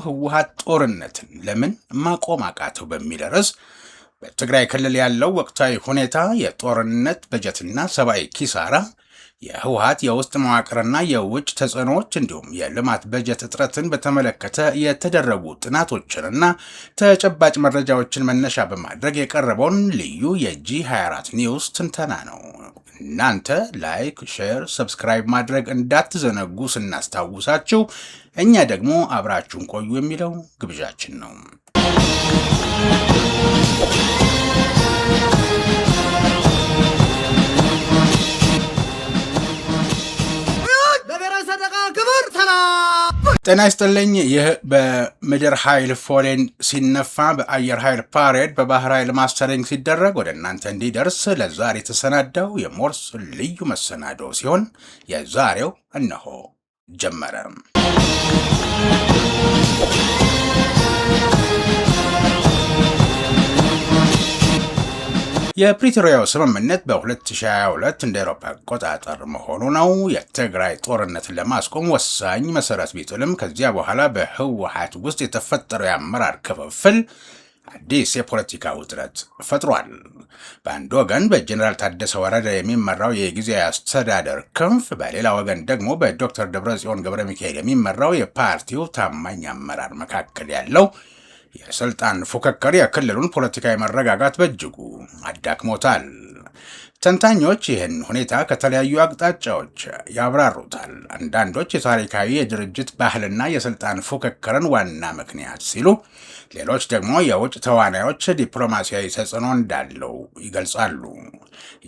ህወሓት ጦርነትን ለምን ማቆም አቃተው በሚል ርዕስ በትግራይ ክልል ያለው ወቅታዊ ሁኔታ፣ የጦርነት በጀትና ሰብአዊ ኪሳራ፣ የህወሓት የውስጥ መዋቅርና የውጭ ተጽዕኖዎች እንዲሁም የልማት በጀት እጥረትን በተመለከተ የተደረጉ ጥናቶችንና ተጨባጭ መረጃዎችን መነሻ በማድረግ የቀረበውን ልዩ የጂ24 ኒውስ ትንተና ነው። እናንተ ላይክ፣ ሼር፣ ሰብስክራይብ ማድረግ እንዳትዘነጉ ስናስታውሳችሁ እኛ ደግሞ አብራችሁን ቆዩ የሚለው ግብዣችን ነው። ጤና ይስጥልኝ። ይህ በምድር ኃይል ፎሌን ሲነፋ በአየር ኃይል ፓሬድ በባህር ኃይል ማስተሪንግ ሲደረግ ወደ እናንተ እንዲደርስ ለዛሬ የተሰናዳው የሞርስ ልዩ መሰናዶ ሲሆን የዛሬው እነሆ ጀመረ። የፕሪቶሪያው ስምምነት በ2022 እንደ አውሮፓ አቆጣጠር መሆኑ ነው። የትግራይ ጦርነትን ለማስቆም ወሳኝ መሰረት ቢጥልም ከዚያ በኋላ በህወሓት ውስጥ የተፈጠረው የአመራር ክፍፍል አዲስ የፖለቲካ ውጥረት ፈጥሯል። በአንድ ወገን በጀኔራል ታደሰ ወረደ የሚመራው የጊዜያዊ አስተዳደር ክንፍ፣ በሌላ ወገን ደግሞ በዶክተር ደብረጽዮን ገብረ ሚካኤል የሚመራው የፓርቲው ታማኝ አመራር መካከል ያለው የስልጣን ፉክክር የክልሉን ፖለቲካዊ መረጋጋት በእጅጉ አዳክሞታል። ተንታኞች ይህን ሁኔታ ከተለያዩ አቅጣጫዎች ያብራሩታል። አንዳንዶች የታሪካዊ የድርጅት ባህልና የስልጣን ፉክክርን ዋና ምክንያት ሲሉ፣ ሌሎች ደግሞ የውጭ ተዋናዮች ዲፕሎማሲያዊ ተጽዕኖ እንዳለው ይገልጻሉ።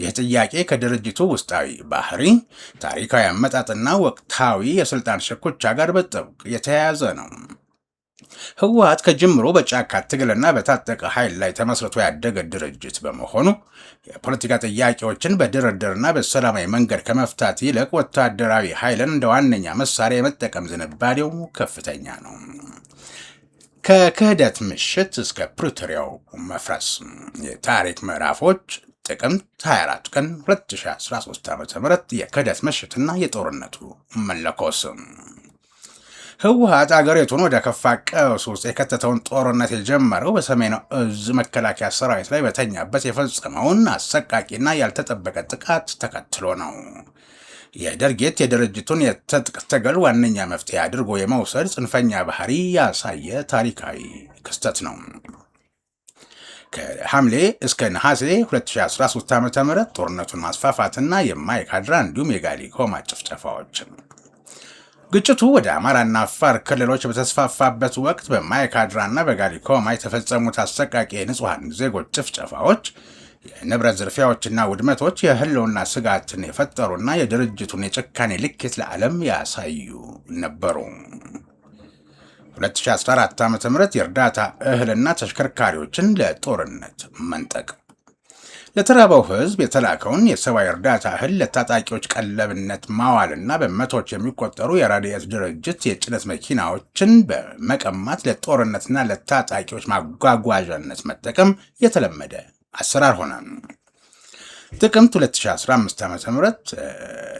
ይህ ጥያቄ ከድርጅቱ ውስጣዊ ባህሪ፣ ታሪካዊ አመጣጥና ወቅታዊ የስልጣን ሽኩቻ ጋር በጥብቅ የተያያዘ ነው። ህወሓት ከጅምሮ በጫካ ትግልና በታጠቀ ኃይል ላይ ተመስርቶ ያደገ ድርጅት በመሆኑ የፖለቲካ ጥያቄዎችን በድርድርና በሰላማዊ መንገድ ከመፍታት ይልቅ ወታደራዊ ኃይልን እንደ ዋነኛ መሳሪያ የመጠቀም ዝንባሌው ከፍተኛ ነው። ከክህደት ምሽት እስከ ፕሪቶሪያው መፍረስ የታሪክ ምዕራፎች ጥቅምት 24 ቀን 2013 ዓ.ም የክህደት ምሽትና የጦርነቱ መለኮስ። ህወሓት አገሪቱን ወደ ከፋ ቀውስ ውስጥ የከተተውን ጦርነት የጀመረው በሰሜን እዝ መከላከያ ሰራዊት ላይ በተኛበት የፈጸመውን አሰቃቂና ያልተጠበቀ ጥቃት ተከትሎ ነው። ይህ ድርጊት የድርጅቱን የትጥቅ ትግል ዋነኛ መፍትሄ አድርጎ የመውሰድ ጽንፈኛ ባህሪ ያሳየ ታሪካዊ ክስተት ነው። ከሐምሌ እስከ ነሐሴ 2013 ዓ.ም ጦርነቱን ማስፋፋትና የማይካድራ እንዲሁም የጋሊኮማ ጭፍጨፋዎች። ግጭቱ ወደ አማራና አፋር ክልሎች በተስፋፋበት ወቅት በማይካድራና በጋሊኮማ የተፈጸሙት አሰቃቂ የንጹሐን ዜጎች ጭፍጨፋዎች፣ የንብረት ዝርፊያዎችና ውድመቶች የህልውና ስጋትን የፈጠሩና የድርጅቱን የጭካኔ ልኬት ለዓለም ያሳዩ ነበሩ። 2014 ዓ.ም የእርዳታ እህልና ተሽከርካሪዎችን ለጦርነት መንጠቅ። ለተራበው ህዝብ የተላከውን የሰብአዊ እርዳታ እህል ለታጣቂዎች ቀለብነት ማዋልና በመቶዎች የሚቆጠሩ የረድኤት ድርጅት የጭነት መኪናዎችን በመቀማት ለጦርነትና ለታጣቂዎች ማጓጓዣነት መጠቀም የተለመደ አሰራር ሆነ። ጥቅምት 2015 ዓ.ም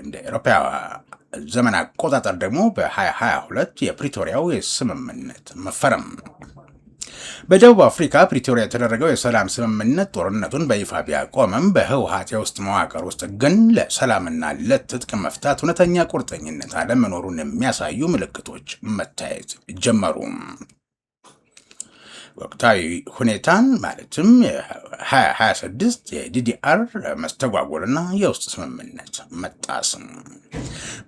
እንደ አውሮፓ ዘመን አቆጣጠር ደግሞ በ2022 የፕሪቶሪያው የስምምነት መፈረም። በደቡብ አፍሪካ ፕሪቶሪያ የተደረገው የሰላም ስምምነት ጦርነቱን በይፋ ቢያቆምም በህወሓት የውስጥ መዋቅር ውስጥ ግን ለሰላምና ለትጥቅ መፍታት እውነተኛ ቁርጠኝነት አለመኖሩን የሚያሳዩ ምልክቶች መታየት ጀመሩ። ወቅታዊ ሁኔታን ማለትም የ2026 የዲዲአር መስተጓጎልና የውስጥ ስምምነት መጣስ።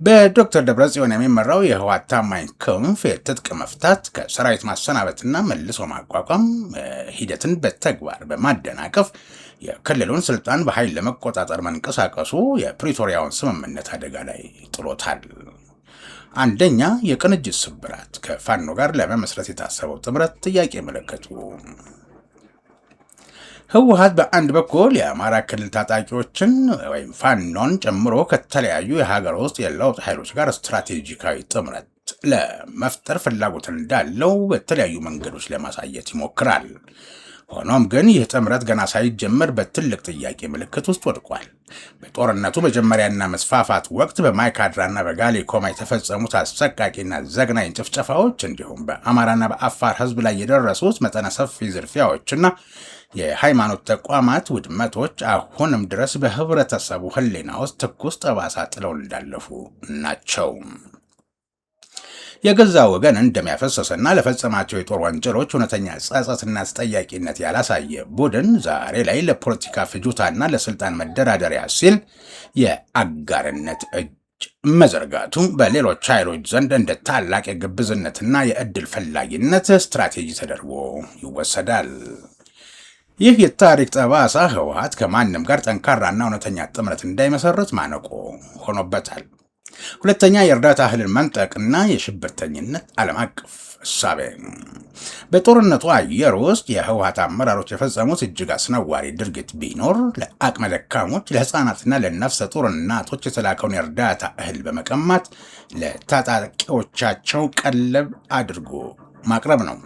በዶክተር ደብረጽዮን የሚመራው የህወሓት ታማኝ ክንፍ የትጥቅ መፍታት፣ ከሰራዊት ማሰናበትና መልሶ ማቋቋም ሂደትን በተግባር በማደናቀፍ የክልሉን ስልጣን በኃይል ለመቆጣጠር መንቀሳቀሱ የፕሪቶሪያውን ስምምነት አደጋ ላይ ጥሎታል። አንደኛ፣ የቅንጅት ስብራት፣ ከፋኖ ጋር ለመመስረት የታሰበው ጥምረት ጥያቄ መለከቱ። ህወሓት በአንድ በኩል የአማራ ክልል ታጣቂዎችን ወይም ፋኖን ጨምሮ ከተለያዩ የሀገር ውስጥ የለውጥ ኃይሎች ጋር ስትራቴጂካዊ ጥምረት ለመፍጠር ፍላጎት እንዳለው በተለያዩ መንገዶች ለማሳየት ይሞክራል። ሆኖም ግን ይህ ጥምረት ገና ሳይጀመር በትልቅ ጥያቄ ምልክት ውስጥ ወድቋል። በጦርነቱ መጀመሪያና መስፋፋት ወቅት በማይካድራና በጋሊኮማ የተፈጸሙት አሰቃቂና ዘግናኝ ጭፍጨፋዎች እንዲሁም በአማራና በአፋር ሕዝብ ላይ የደረሱት መጠነ ሰፊ ዝርፊያዎችና የሃይማኖት ተቋማት ውድመቶች አሁንም ድረስ በህብረተሰቡ ሕሊና ውስጥ ትኩስ ጠባሳ ጥለው እንዳለፉ ናቸው። የገዛ ወገን እንደሚያፈሰሰና ለፈጸማቸው የጦር ወንጀሎች እውነተኛ ጸጸትና ተጠያቂነት ያላሳየ ቡድን ዛሬ ላይ ለፖለቲካ ፍጆታና ለስልጣን መደራደሪያ ሲል የአጋርነት እጅ መዘርጋቱ በሌሎች ኃይሎች ዘንድ እንደ ታላቅ የግብዝነትና የእድል ፈላጊነት ስትራቴጂ ተደርጎ ይወሰዳል። ይህ የታሪክ ጠባሳ ህወሓት ከማንም ጋር ጠንካራና እውነተኛ ጥምረት እንዳይመሰርት ማነቆ ሆኖበታል። ሁለተኛ፣ የእርዳታ እህልን መንጠቅና የሽብርተኝነት ዓለም አቀፍ እሳቤ። በጦርነቱ አየር ውስጥ የህወሓት አመራሮች የፈጸሙት እጅግ አስነዋሪ ድርጊት ቢኖር ለአቅመ ደካሞች፣ ለህፃናትና ለነፍሰ ጡር እናቶች የተላከውን የእርዳታ እህል በመቀማት ለታጣቂዎቻቸው ቀለብ አድርጎ ማቅረብ ነው።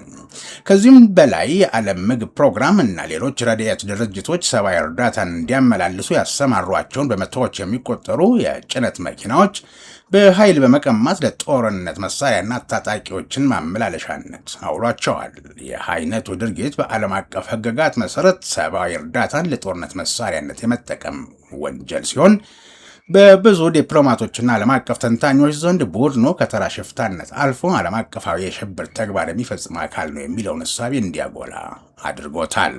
ከዚህም በላይ የዓለም ምግብ ፕሮግራም እና ሌሎች ረድኤት ድርጅቶች ሰብአዊ እርዳታን እንዲያመላልሱ ያሰማሯቸውን በመቶዎች የሚቆጠሩ የጭነት መኪናዎች በኃይል በመቀማት ለጦርነት መሳሪያና ታጣቂዎችን ማመላለሻነት አውሏቸዋል። ይህ አይነቱ ድርጊት በዓለም አቀፍ ህግጋት መሰረት ሰብአዊ እርዳታን ለጦርነት መሳሪያነት የመጠቀም ወንጀል ሲሆን በብዙ ዲፕሎማቶችና ዓለም አቀፍ ተንታኞች ዘንድ ቡድኑ ከተራ ሽፍታነት አልፎ ዓለም አቀፋዊ የሽብር ተግባር የሚፈጽም አካል ነው የሚለውን እሳቤ እንዲያጎላ አድርጎታል።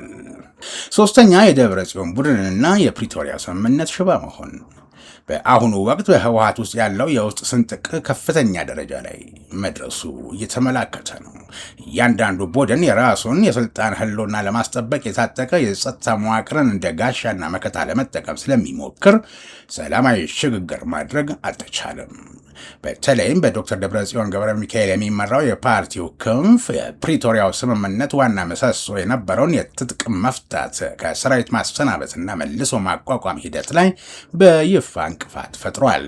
ሶስተኛ፣ የደብረ ጽዮን ቡድንና የፕሪቶሪያ ስምምነት ሽባ መሆን። በአሁኑ ወቅት በህወሓት ውስጥ ያለው የውስጥ ስንጥቅ ከፍተኛ ደረጃ ላይ መድረሱ እየተመላከተ ነው። እያንዳንዱ ቡድን የራሱን የስልጣን ህልውና ለማስጠበቅ የታጠቀ የጸጥታ መዋቅርን እንደ ጋሻና መከታ ለመጠቀም ስለሚሞክር ሰላማዊ ሽግግር ማድረግ አልተቻለም። በተለይም በዶክተር ደብረጽዮን ገብረ ሚካኤል የሚመራው የፓርቲው ክንፍ የፕሪቶሪያው ስምምነት ዋና ምሰሶ የነበረውን የትጥቅ መፍታት ከሰራዊት ማሰናበትና መልሶ ማቋቋም ሂደት ላይ በይፋ እንቅፋት ፈጥሯል።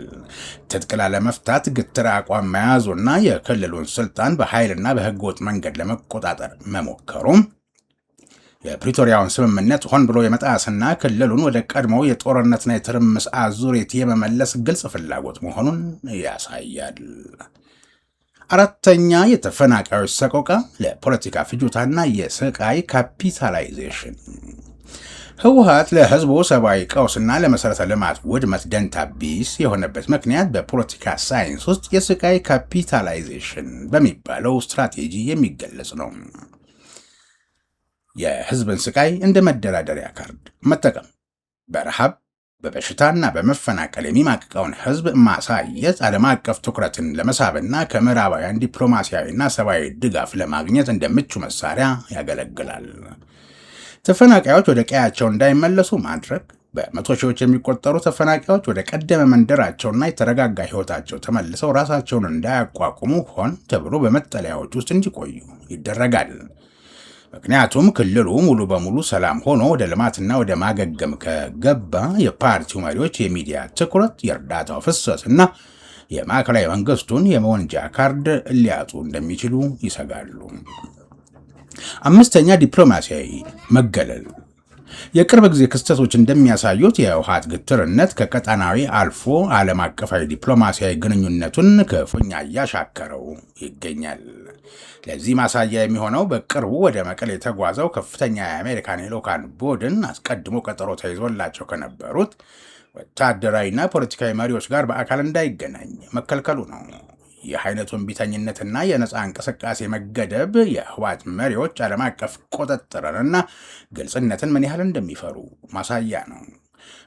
ትጥቅ ላለመፍታት ግትር አቋም መያዙና የክልሉን ስልጣን በኃይልና በህገወጥ መንገድ ለመቆጣጠር መሞከሩም የፕሪቶሪያውን ስምምነት ሆን ብሎ የመጣስና ክልሉን ወደ ቀድሞው የጦርነትና የትርምስ አዙሪት የመመለስ ግልጽ ፍላጎት መሆኑን ያሳያል። አራተኛ፣ የተፈናቃዮች ሰቆቃ፣ ለፖለቲካ ፍጆታና የስቃይ ካፒታላይዜሽን። ህወሓት ለህዝቡ ሰብአዊ ቀውስና ለመሰረተ ልማት ውድመት ደንታ ቢስ የሆነበት ምክንያት በፖለቲካ ሳይንስ ውስጥ የስቃይ ካፒታላይዜሽን በሚባለው ስትራቴጂ የሚገለጽ ነው። የህዝብን ስቃይ እንደ መደራደሪያ ካርድ መጠቀም፣ በረሃብ በበሽታና በመፈናቀል የሚማቅቀውን ህዝብ ማሳየት ዓለም አቀፍ ትኩረትን ለመሳብና ከምዕራባውያን ዲፕሎማሲያዊና ሰብአዊ ድጋፍ ለማግኘት እንደ ምቹ መሳሪያ ያገለግላል። ተፈናቃዮች ወደ ቀያቸው እንዳይመለሱ ማድረግ፣ በመቶ ሺዎች የሚቆጠሩ ተፈናቃዮች ወደ ቀደመ መንደራቸውና የተረጋጋ ህይወታቸው ተመልሰው ራሳቸውን እንዳያቋቁሙ ሆን ተብሎ በመጠለያዎች ውስጥ እንዲቆዩ ይደረጋል። ምክንያቱም ክልሉ ሙሉ በሙሉ ሰላም ሆኖ ወደ ልማትና ወደ ማገገም ከገባ የፓርቲው መሪዎች የሚዲያ ትኩረት፣ የእርዳታው ፍሰት እና የማዕከላዊ መንግስቱን የመወንጃ ካርድ ሊያጡ እንደሚችሉ ይሰጋሉ። አምስተኛ፣ ዲፕሎማሲያዊ መገለል። የቅርብ ጊዜ ክስተቶች እንደሚያሳዩት የህወሓት ግትርነት ከቀጣናዊ አልፎ ዓለም አቀፋዊ ዲፕሎማሲያዊ ግንኙነቱን ክፉኛ እያሻከረው ይገኛል። ለዚህ ማሳያ የሚሆነው በቅርቡ ወደ መቀሌ የተጓዘው ከፍተኛ የአሜሪካን የልዑካን ቡድን አስቀድሞ ቀጠሮ ተይዞላቸው ከነበሩት ወታደራዊና ፖለቲካዊ መሪዎች ጋር በአካል እንዳይገናኝ መከልከሉ ነው። ይህ አይነቱን ቢተኝነትና የነፃ እንቅስቃሴ መገደብ የህወሓት መሪዎች ዓለም አቀፍ ቁጥጥርንና ግልጽነትን ምን ያህል እንደሚፈሩ ማሳያ ነው።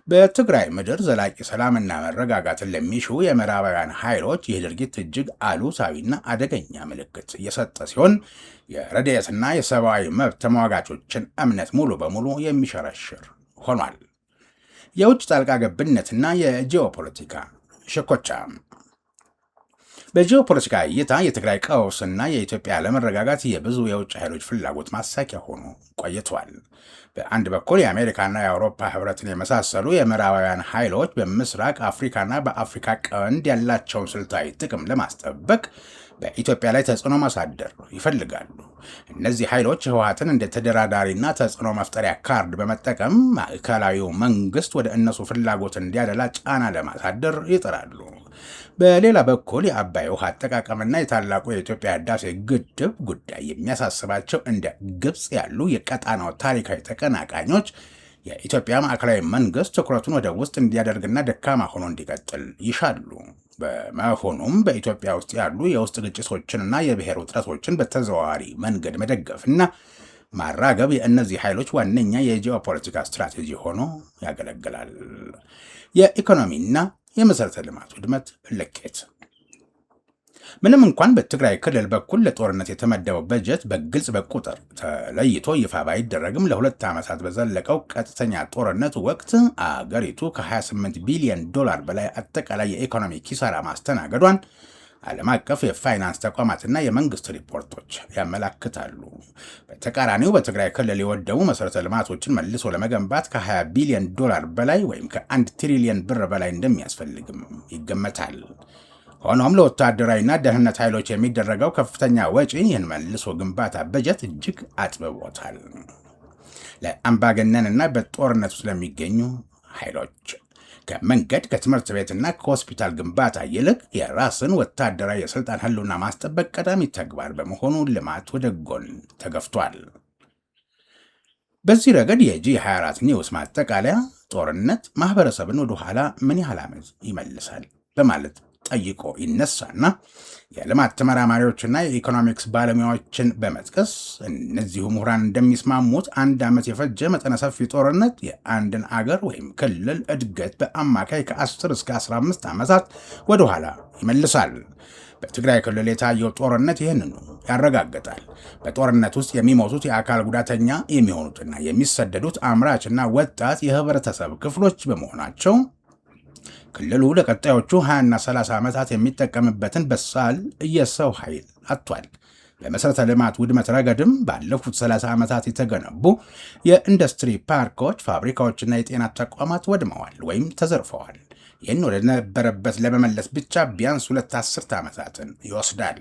በትግራይ ምድር ዘላቂ ሰላምና መረጋጋትን ለሚሹ የምዕራባውያን ኃይሎች ይህ ድርጊት እጅግ አሉታዊና አደገኛ ምልክት እየሰጠ ሲሆን የረድኤትና የሰብአዊ መብት ተሟጋቾችን እምነት ሙሉ በሙሉ የሚሸረሽር ሆኗል። የውጭ ጣልቃ ገብነትና የጂኦፖለቲካ ሽኩቻ። በጂኦፖለቲካ እይታ የትግራይ ቀውስና የኢትዮጵያ አለመረጋጋት የብዙ የውጭ ኃይሎች ፍላጎት ማሳኪያ ሆኖ ቆይቷል። በአንድ በኩል የአሜሪካና የአውሮፓ ህብረትን የመሳሰሉ የምዕራባውያን ኃይሎች በምስራቅ አፍሪካና በአፍሪካ ቀንድ ያላቸውን ስልታዊ ጥቅም ለማስጠበቅ በኢትዮጵያ ላይ ተጽዕኖ ማሳደር ይፈልጋሉ። እነዚህ ኃይሎች ህወሓትን እንደ ተደራዳሪና ተጽዕኖ መፍጠሪያ ካርድ በመጠቀም ማዕከላዊው መንግስት ወደ እነሱ ፍላጎት እንዲያደላ ጫና ለማሳደር ይጥራሉ። በሌላ በኩል የአባይ ውሃ አጠቃቀምና የታላቁ የኢትዮጵያ ህዳሴ ግድብ ጉዳይ የሚያሳስባቸው እንደ ግብፅ ያሉ የቀጣናው ታሪካዊ ተቀናቃኞች የኢትዮጵያ ማዕከላዊ መንግስት ትኩረቱን ወደ ውስጥ እንዲያደርግና ደካማ ሆኖ እንዲቀጥል ይሻሉ። በመሆኑም በኢትዮጵያ ውስጥ ያሉ የውስጥ ግጭቶችንና የብሔር ውጥረቶችን በተዘዋዋሪ መንገድ መደገፍና ማራገብ የእነዚህ ኃይሎች ዋነኛ የጂኦፖለቲካ ስትራቴጂ ሆኖ ያገለግላል። የኢኮኖሚና የመሠረተ ልማት ውድመት ልኬት። ምንም እንኳን በትግራይ ክልል በኩል ለጦርነት የተመደበው በጀት በግልጽ በቁጥር ተለይቶ ይፋ ባይደረግም ለ2 ዓመታት በዘለቀው ቀጥተኛ ጦርነት ወቅት አገሪቱ ከ28 ቢሊዮን ዶላር በላይ አጠቃላይ የኢኮኖሚ ኪሳራ ማስተናገዷን ዓለም አቀፍ የፋይናንስ ተቋማትና የመንግስት ሪፖርቶች ያመላክታሉ። በተቃራኒው በትግራይ ክልል የወደሙ መሠረተ ልማቶችን መልሶ ለመገንባት ከ20 ቢሊዮን ዶላር በላይ ወይም ከ1 ትሪሊዮን ብር በላይ እንደሚያስፈልግም ይገመታል። ሆኖም ለወታደራዊና ደህንነት ኃይሎች የሚደረገው ከፍተኛ ወጪ ይህን መልሶ ግንባታ በጀት እጅግ አጥብቦታል። ለአምባገነንና በጦርነት ውስጥ ለሚገኙ ኃይሎች ከመንገድ ከትምህርት ቤትና ከሆስፒታል ግንባታ ይልቅ የራስን ወታደራዊ የስልጣን ህልውና ማስጠበቅ ቀዳሚ ተግባር በመሆኑ ልማት ወደ ጎን ተገፍቷል። በዚህ ረገድ የጂ24 ኒውስ ማጠቃለያ ጦርነት ማህበረሰብን ወደ ኋላ ምን ያህል ዓመት ይመልሳል በማለት ጠይቆ ይነሳና የልማት ተመራማሪዎችና የኢኮኖሚክስ ባለሙያዎችን በመጥቀስ እነዚሁ ምሁራን እንደሚስማሙት 1 ዓመት የፈጀ መጠነ ሰፊ ጦርነት የአንድን አገር ወይም ክልል እድገት በአማካይ ከ10 እስከ 15 ዓመታት ወደ ኋላ ይመልሳል። በትግራይ ክልል የታየው ጦርነት ይህንኑ ያረጋግጣል። በጦርነት ውስጥ የሚሞቱት የአካል ጉዳተኛ የሚሆኑትና የሚሰደዱት አምራችና ወጣት የህብረተሰብ ክፍሎች በመሆናቸው ክልሉ ለቀጣዮቹ 20 እና 30 ዓመታት የሚጠቀምበትን በሳል የሰው ኃይል አጥቷል። በመሠረተ ልማት ውድመት ረገድም ባለፉት 30 ዓመታት የተገነቡ የኢንዱስትሪ ፓርኮች፣ ፋብሪካዎችና የጤና ተቋማት ወድመዋል ወይም ተዘርፈዋል። ይህን ወደ ነበረበት ለመመለስ ብቻ ቢያንስ 2 አስርት ዓመታትን ይወስዳል።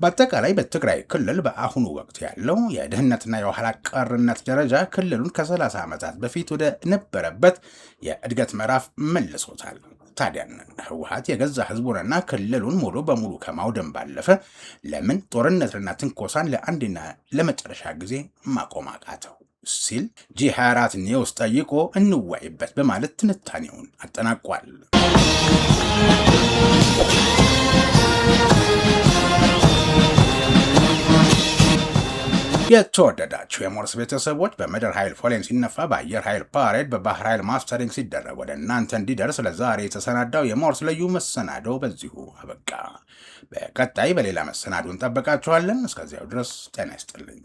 በአጠቃላይ በትግራይ ክልል በአሁኑ ወቅት ያለው የድህነትና የኋላ ቀርነት ደረጃ ክልሉን ከ30 ዓመታት በፊት ወደ ነበረበት የእድገት ምዕራፍ መልሶታል። ታዲያ ህወሓት የገዛ ህዝቡንና ክልሉን ሙሉ በሙሉ ከማውደም ባለፈ ለምን ጦርነትና ትንኮሳን ለአንድና ለመጨረሻ ጊዜ ማቆም አቃተው ሲል ጂ24 ኒውስ ጠይቆ እንወያይበት በማለት ትንታኔውን አጠናቋል። የተወደዳችሁ የሞርስ ቤተሰቦች በምድር ኃይል ፎሌን ሲነፋ በአየር ኃይል ፓሬድ በባህር ኃይል ማስተሪንግ ሲደረግ ወደ እናንተ እንዲደርስ ለዛሬ የተሰናዳው የሞርስ ልዩ መሰናዶ በዚሁ አበቃ። በቀጣይ በሌላ መሰናዶ እንጠብቃችኋለን። እስከዚያው ድረስ ጤና ይስጥልኝ።